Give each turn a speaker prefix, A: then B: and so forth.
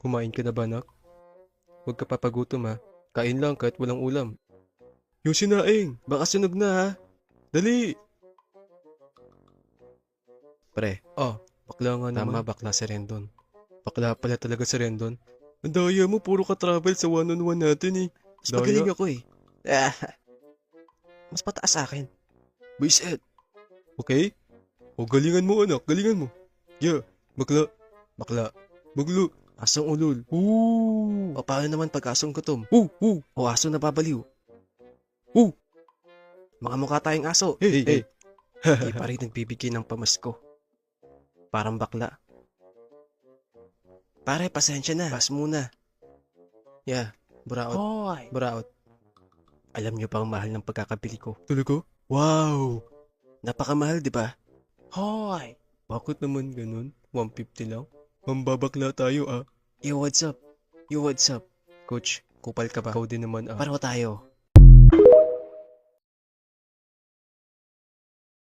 A: Kumain ka na ba, nak? Huwag ka papagutom ha. Kain lang kahit walang ulam. Yung sinaing, baka sunog na ha. Dali! Pre, bakla nga naman. Tama, bakla si Rendon. Bakla pala talaga si Rendon. Ang daya mo, puro ka travel sa one-on-one natin eh. Mas magaling ako eh. Mas pataas sa akin. Buisit. Okay? O galingan mo anak, galingan mo. Yeah, bakla. Bakla. Baglo. Asong ulol. Ooh. O paano naman pag asong gutom? O aso na babaliw. Mga mukha tayong aso. Hey. Di pa rin nagbibigay ng pamasko. Parang bakla. Pare, pasensya na. Pass muna. Yeah, buraot.
B: Hoy!
A: Buraot. Alam niyo pa ang mahal ng pagkakabili ko. Talaga? Wow! Napakamahal, di ba?
B: Hoy!
A: Bakit naman ganun? 150 lang? Mambabakla tayo ah. Yo, what's up? Coach, kupal ka ba? Ikaw din naman ah. Pareho tayo.